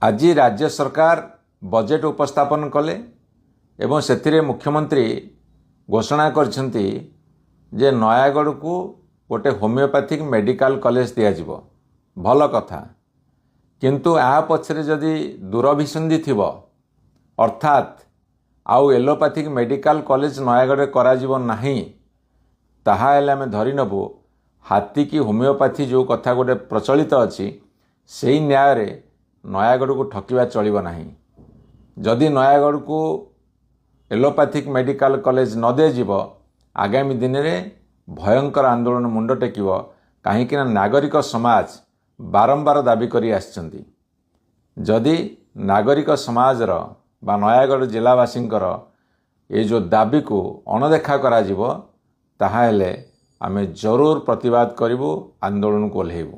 आज राज्य सरकार बजेट उपस्थापन कले एवं से मुख्यमंत्री घोषणा करछंती जे नयागढ़ को गोटे होमियोपैथिक मेडिकल कॉलेज दियाजिबो भल कथा किंतु आ पछरे जदि दूरभिसंधि थिबो अर्थात आउ एलोपैथिक मेडिकल कॉलेज नयागढ़ कराजिबो नाही ताहा हेले आमे धरि नबु हाथी की होमियोपैथी जो कथा गोटे प्रचलित अछि सेही न्याय रे नयागढ़ को ठकिबा चलिबो नाही। जदि नयागढ़ को एलोपैथिक मेडिकल कॉलेज न दे जीवो आगामी दिन में भयंकर आंदोलन मुंड टेकिबो कहीं नागरिक समाज बारंबार दाबी करी आछंती। जदि नागरिक समाजर बा नयागढ़ जिलावासींकर ये जो दाबी को अणदेखा करा जीवो ताहा हेले आमे जरूर प्रतिवाद करिबो आंदोलन को ओल्हेइबु।